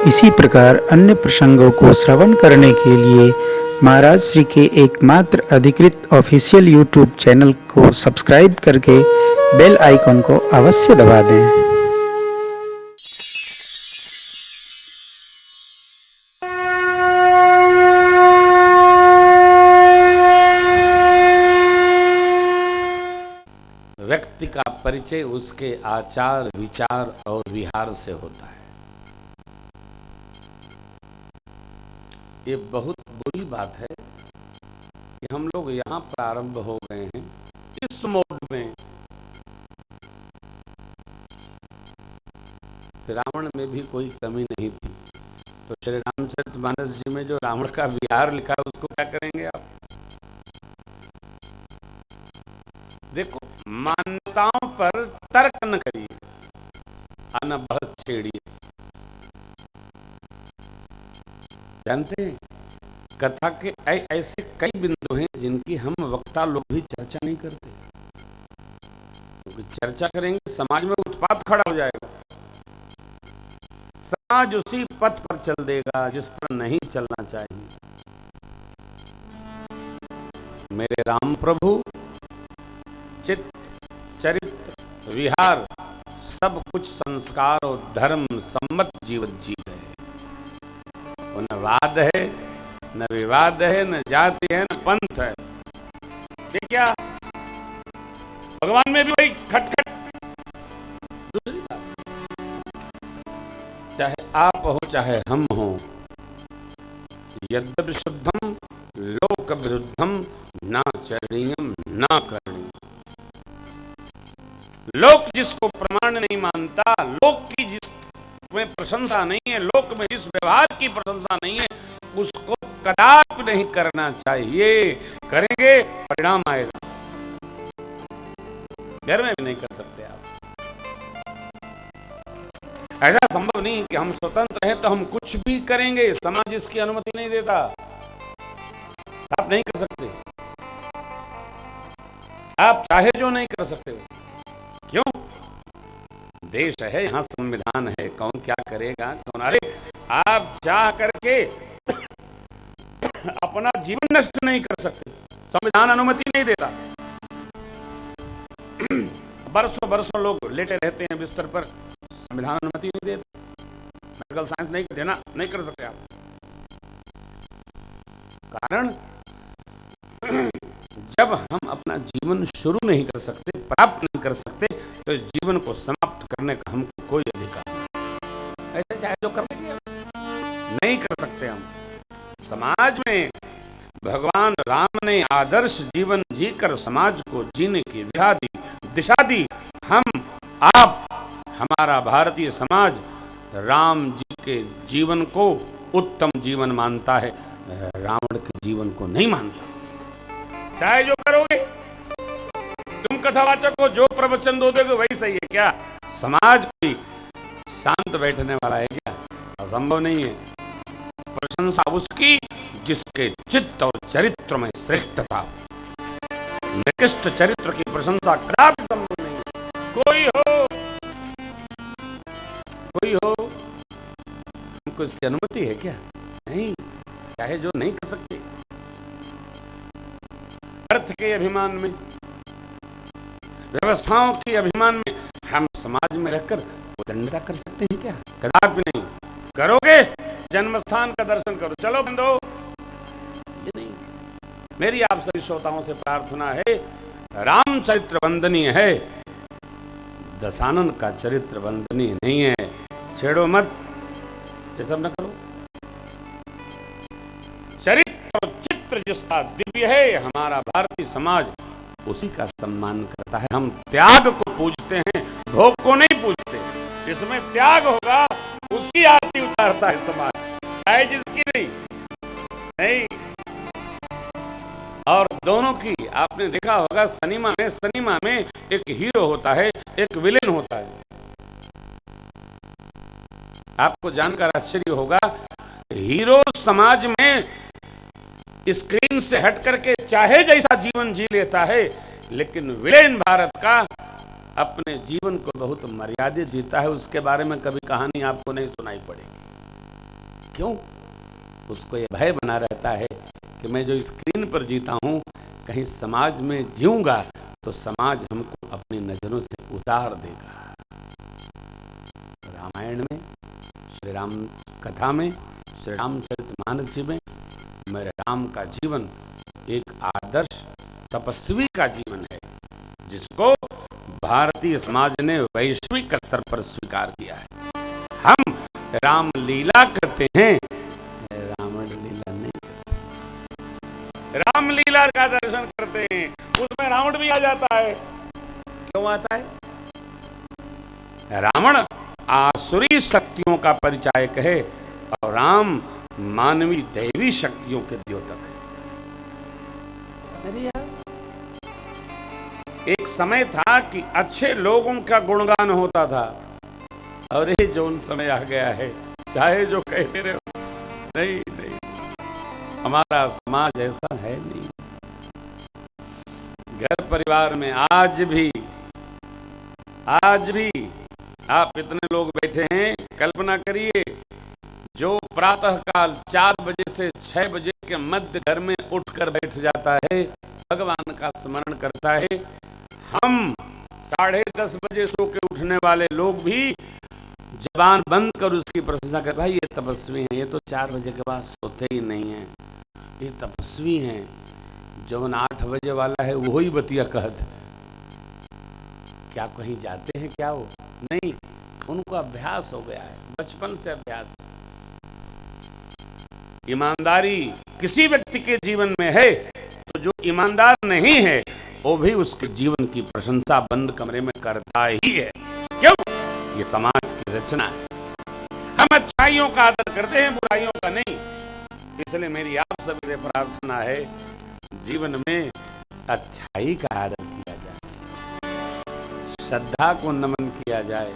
इसी प्रकार अन्य प्रसंगों को श्रवण करने के लिए महाराज श्री के एकमात्र अधिकृत ऑफिशियल यूट्यूब चैनल को सब्सक्राइब करके बेल आइकन को अवश्य दबा दें। व्यक्ति का परिचय उसके आचार, विचार और विहार से होता है। ये बहुत बुरी बात है कि हम लोग यहाँ प्रारंभ हो गए हैं इस मोड में। रावण में भी कोई कमी नहीं थी, तो श्री रामचरितमानस जी में जो रावण का विहार लिखा है उसको क्या करेंगे आप? देखो, मान्यताओं पर तर्क न करिए, आना बहुत छेड़िए। जानते हैं, कथा के ऐसे कई बिंदु हैं जिनकी हम वक्ता लोग भी चर्चा नहीं करते, क्योंकि चर्चा करेंगे समाज में उत्पात खड़ा हो जाएगा। समाज उसी पथ पर चल देगा जिस पर नहीं चलना चाहिए। मेरे राम प्रभु चित्त, चरित्र, विहार सब कुछ संस्कार और धर्म सम्मत जीवन जी गए। न वाद है, न विवाद है, न जाति है, न पंथ है। ये क्या? भगवान में भी वही खटखट। दूसरी बात, चाहे आप हो चाहे हम हो, यद्यपि शुद्धम लोक विरुद्धम ना चरणीयम ना करणीयम। लोक जिसको प्रमाण नहीं मानता, लोक की जिसमें प्रशंसा नहीं है, लोक में जिस व्यवहार की प्रशंसा नहीं है, उसको कदापि नहीं करना चाहिए। करेंगे परिणाम आएगा। घर में भी नहीं कर सकते आप। ऐसा संभव नहीं कि हम स्वतंत्र हैं तो हम कुछ भी करेंगे, समाज इसकी अनुमति नहीं देता। आप नहीं कर सकते, आप चाहे जो नहीं कर सकते। क्यों? देश है, यहाँ संविधान है, कौन क्या करेगा कौन। अरे आप चाह करके अपना जीवन नष्ट नहीं कर सकते, संविधान अनुमति नहीं देता। बरसों बरसों लोग लेटे रहते हैं बिस्तर पर, संविधान अनुमति नहीं देता। मेडिकल साइंस नहीं देना, नहीं कर सकते आप। कारण जब हम अपना जीवन शुरू नहीं कर सकते, प्राप्त नहीं कर सकते, तो इस जीवन को समाप्त करने का हमको कोई अधिकार नहीं। ऐसे चाहे जो कर लेंगे, नहीं कर सकते हम। समाज में भगवान राम ने आदर्श जीवन जीकर समाज को जीने की विधा दी, दिशा दी। हम, आप, हमारा भारतीय समाज राम जी के जीवन को उत्तम जीवन मानता है, रावण के जीवन को नहीं मानता। चाहे जो करोगे, तुम कथावाचक हो, जो प्रवचन दोगे वही सही है क्या? समाज कोई शांत बैठने वाला है क्या? असंभव नहीं है। प्रशंसा उसकी जिसके चित्त और चरित्र में श्रेष्ठता। निकृष्ट चरित्र की प्रशंसा कदापि संभव नहीं है। कोई हो, हमको इसकी अनुमति है क्या? नहीं, चाहे जो नहीं कर सकते। अर्थ के अभिमान में, व्यवस्थाओं के अभिमान में हम समाज में रहकर उदंडता कर सकते हैं क्या? कदापि नहीं। करोगे, जन्मस्थान का दर्शन करो, चलो बंदो। ये नहीं। मेरी आप सभी श्रोताओं से प्रार्थना है, रामचरित्र वंदनीय है, दशानन का चरित्र वंदनीय नहीं है। छेड़ो मत, ये सब न करो। चरित्र और चित्र जिसका दिव्य है, हमारा भारतीय समाज उसी का सम्मान करता है। हम त्याग को पूजते हैं, भोग को नहीं पूजते। जिसमें त्याग होगा उसकी आरती उतारता है समाज, चाहे जिसकी नहीं। और दोनों की आपने देखा होगा, सिनेमा में एक हीरो होता है, एक विलेन होता है। आपको जानकर आश्चर्य होगा, हीरो समाज में स्क्रीन से हट करके चाहे जैसा जीवन जी लेता है, लेकिन विलेन भारत का अपने जीवन को बहुत मर्यादित जीता है। उसके बारे में कभी कहानी आपको नहीं सुनाई पड़ेगी। क्यों? उसको ये भय बना रहता है कि मैं जो स्क्रीन पर जीता हूँ, कहीं समाज में जीऊंगा तो समाज हमको अपनी नजरों से उतार देगा। रामायण में, श्री राम कथा में, श्री रामचरितमानस जी में मेरे राम का जीवन एक आदर्श तपस्वी का जीवन है, जिसको भारतीय समाज ने वैश्विक स्तर पर स्वीकार किया है। हम राम लीला करते हैं, रावण लीला नहीं करते। राम लीला का दर्शन करते हैं, उसमें रावण भी आ जाता है। क्यों आता है? रावण आसुरी शक्तियों का परिचायक है और राम मानवी दैवी शक्तियों के द्योतक है। अरे यार, एक समय था कि अच्छे लोगों का गुणगान होता था, और ये जो समय आ गया है, चाहे जो कहते रहे, नहीं नहीं, हमारा समाज ऐसा है नहीं। घर परिवार में आज भी आप इतने लोग बैठे हैं, कल्पना करिए, जो प्रातः काल 4 बजे से 6 बजे के मध्य घर में उठकर बैठ जाता है, भगवान का स्मरण करता है। हम 10:30 बजे सो के उठने वाले लोग भी जबान बंद कर उसकी प्रशंसा कर, भाई ये तपस्वी हैं, ये तो 4 बजे के बाद सोते ही नहीं हैं, ये तपस्वी हैं। जो 8 बजे वाला है वही बतिया कहते हैं। क्या कहीं जाते हैं क्या वो? नहीं, उनको अभ्यास हो गया है, बचपन से अभ्यास। ईमानदारी किसी व्यक्ति के जीवन में है तो जो ईमानदार नहीं है वो भी उसके जीवन की प्रशंसा बंद कमरे में करता ही है। क्यों? ये समाज की रचना है। हम अच्छाइयों का आदर करते हैं, बुराइयों का नहीं। इसलिए मेरी आप सभी से प्रार्थना है, जीवन में अच्छाई का आदर किया जाए, श्रद्धा को नमन किया जाए,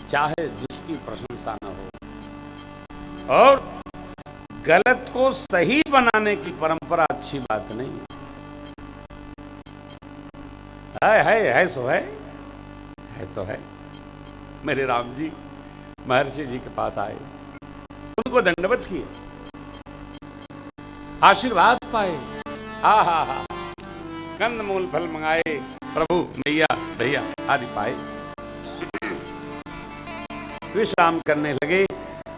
चाहे जिसकी प्रशंसा न हो। और गलत को सही बनाने की परंपरा अच्छी बात नहीं है सो है। मेरे राम जी महर्षि जी के पास आए, उनको दंडवत किए, आशीर्वाद पाए, हा कंद मूल फल मंगाए, प्रभु मैया भैया आदि पाए, विश्राम करने लगे।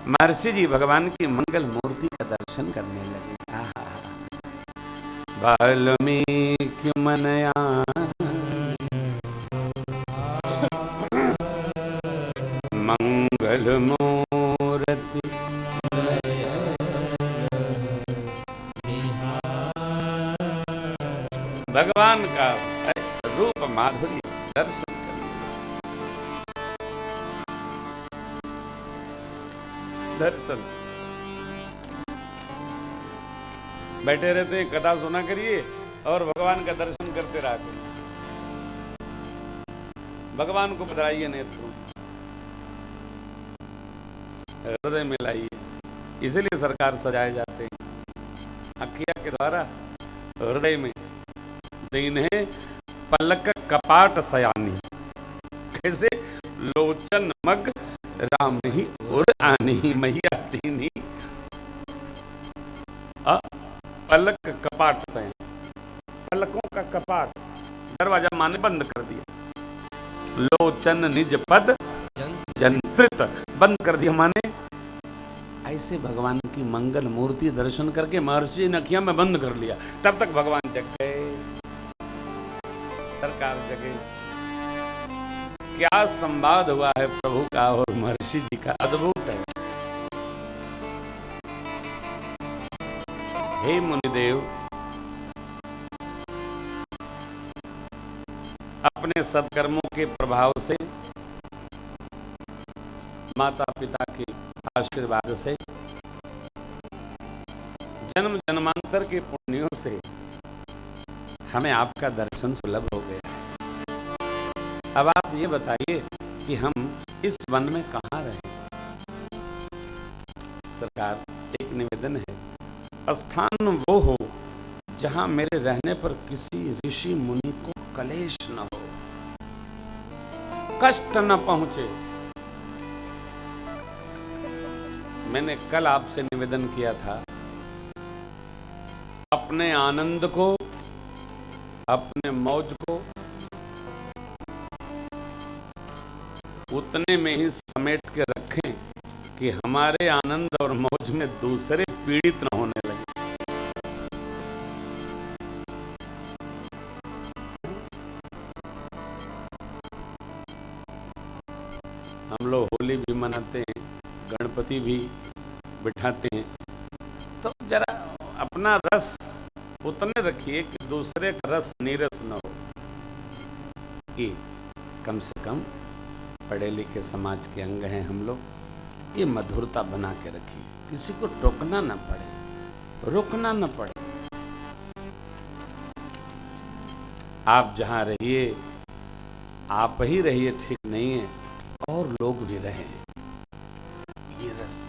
महर्षि जी भगवान की मंगल मूर्ति का दर्शन करने लगे। वाल्मीकि मनया मंगल मूर्ति भगवान का रूप माधुर्य दर्शन दर्शन बैठे रहते हैं, कथा सुना करिए और भगवान का दर्शन करते रहा करिए। भगवान को बधाइए, नेत्रों हृदय में लाइए, इसलिए सरकार सजाए जाते हैं अखिया के द्वारा, हृदय में। दीन है पलक कपाट सयानी, कैसे? लोचन मग राम ही उर आनी, मैया दीनी पलक कपाट से, पलकों का कपाट, दरवाजा माने बंद कर दिया। लोचन निज पद जंत्रित, बंद कर दिया माने। ऐसे भगवान की मंगल मूर्ति दर्शन करके महर्षि ने अखियां में बंद कर लिया, तब तक भगवान जग गए, सरकार जगे। क्या संवाद हुआ है प्रभु का और महर्षि जी का, अद्भुत है। हे मुनिदेव, अपने सत्कर्मों के प्रभाव से, माता पिता के आशीर्वाद से, जन्म जन्मांतर के पुण्यों से हमें आपका दर्शन सुलभ हो गया है। अब आप ये बताइए कि हम इस वन में कहाँ रहें? सरकार, एक निवेदन है, स्थान वो हो जहां मेरे रहने पर किसी ऋषि मुनि को कलेश न हो, कष्ट न पहुंचे। मैंने कल आपसे निवेदन किया था, अपने आनंद को, अपने मौज को उतने में ही समेट के रखें कि हमारे आनंद और मौज में दूसरे पीड़ित न होने लगे। हम लोग होली भी मनाते हैं, गणपति भी बिठाते हैं, तो जरा अपना रस उतने रखिए कि दूसरे का रस नीरस न हो। कि कम से कम पढ़े लिखे समाज के अंग हैं हम लोग, ये मधुरता बना के रखिए, किसी को टोकना न पड़े, रोकना न पड़े। आप जहां रहिए, आप ही रहिए, ठीक नहीं है, और लोग भी रहे। ये रस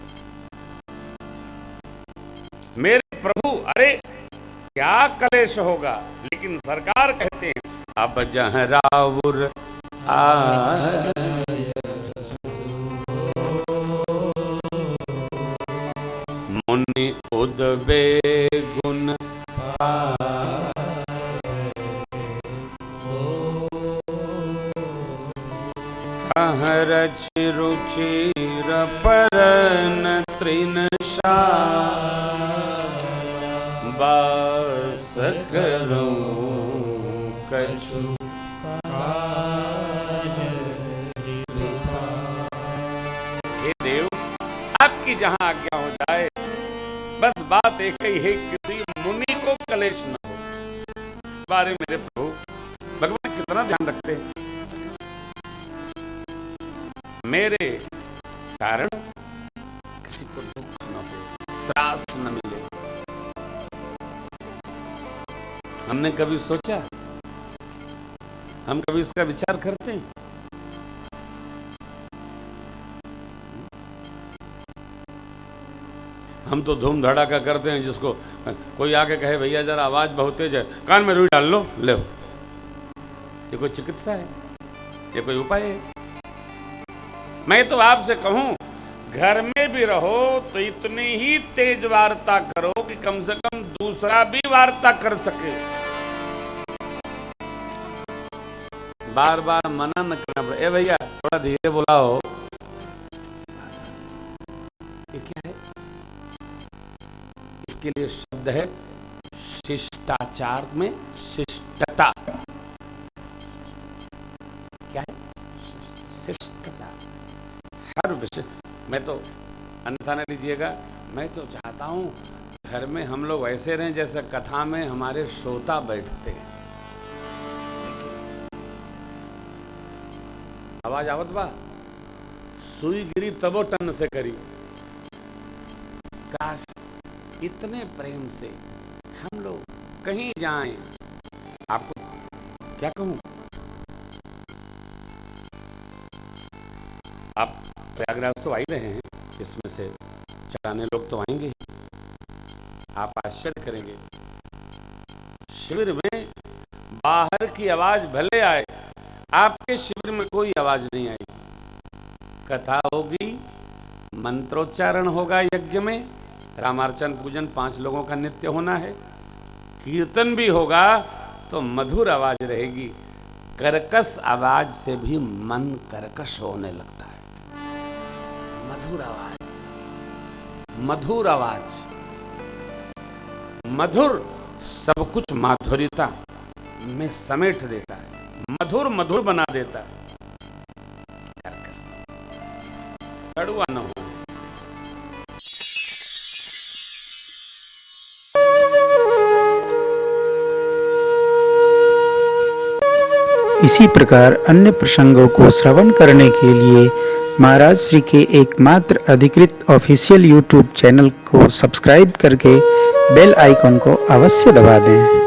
मेरे प्रभु, अरे क्या कलेश होगा, लेकिन सरकार कहते हैं अब जहाँ रावुर मुनि उदबे गुण रच रुचिर परन तृणशा बास करूं कछु। हे देव, आपकी जहां आज्ञा हो जाए, बस बात एक ही है, किसी मुनि को कलेश न हो। बारे मेरे प्रभु, भगवान कितना ध्यान रखते हैं, मेरे कारण किसी को दुख न हो, त्रास न मिले। हमने कभी सोचा, हम कभी इसका विचार करते हैं? हम तो धूम धड़ाका करते हैं, जिसको कोई आके कहे भैया जरा आवाज बहुत तेज है, कान में रुई डाल लो, ले। ये कोई चिकित्सा है? ये कोई उपाय है? मैं तो आपसे कहूं, घर में भी रहो तो इतनी ही तेज वार्ता करो कि कम से कम दूसरा भी वार्ता कर सके। बार बार मना न करना पड़े, ए भैया थोड़ा धीरे बुलाओ। ये क्या है? इसके लिए शब्द है शिष्टाचार में शिष्टता। क्या है? शिष्टता। हर विषय में तो अन्यथा न लीजिएगा, मैं तो चाहता हूं घर में हम लोग ऐसे रहें जैसे कथा में हमारे श्रोता बैठते हैं। आवाज आवत बा, सुई गिरी तबो टन से करी। काश इतने प्रेम से हम लोग कहीं जाएं। आपको क्या कहूं, आप प्रयागराज तो आ ही रहे हैं, इसमें से चलाने लोग तो आएंगे ही। आप आश्चर्य करेंगे, शिविर में बाहर की आवाज भले आए, आपके शिविर में कोई आवाज नहीं आई। कथा होगी, मंत्रोच्चारण होगा, यज्ञ में रामार्चन पूजन 5 लोगों का नित्य होना है, कीर्तन भी होगा तो मधुर आवाज रहेगी। कर्कश आवाज से भी मन कर्कश होने लगता है। मधुर आवाज, मधुर आवाज, मधुर सब कुछ माधुर्यता में समेट देता है, मधुर मधुर बना देता है। कर्कश कड़वा न हो। इसी प्रकार अन्य प्रसंगों को श्रवण करने के लिए महाराज श्री के एकमात्र अधिकृत ऑफिशियल यूट्यूब चैनल को सब्सक्राइब करके बेल आइकन को अवश्य दबा दें।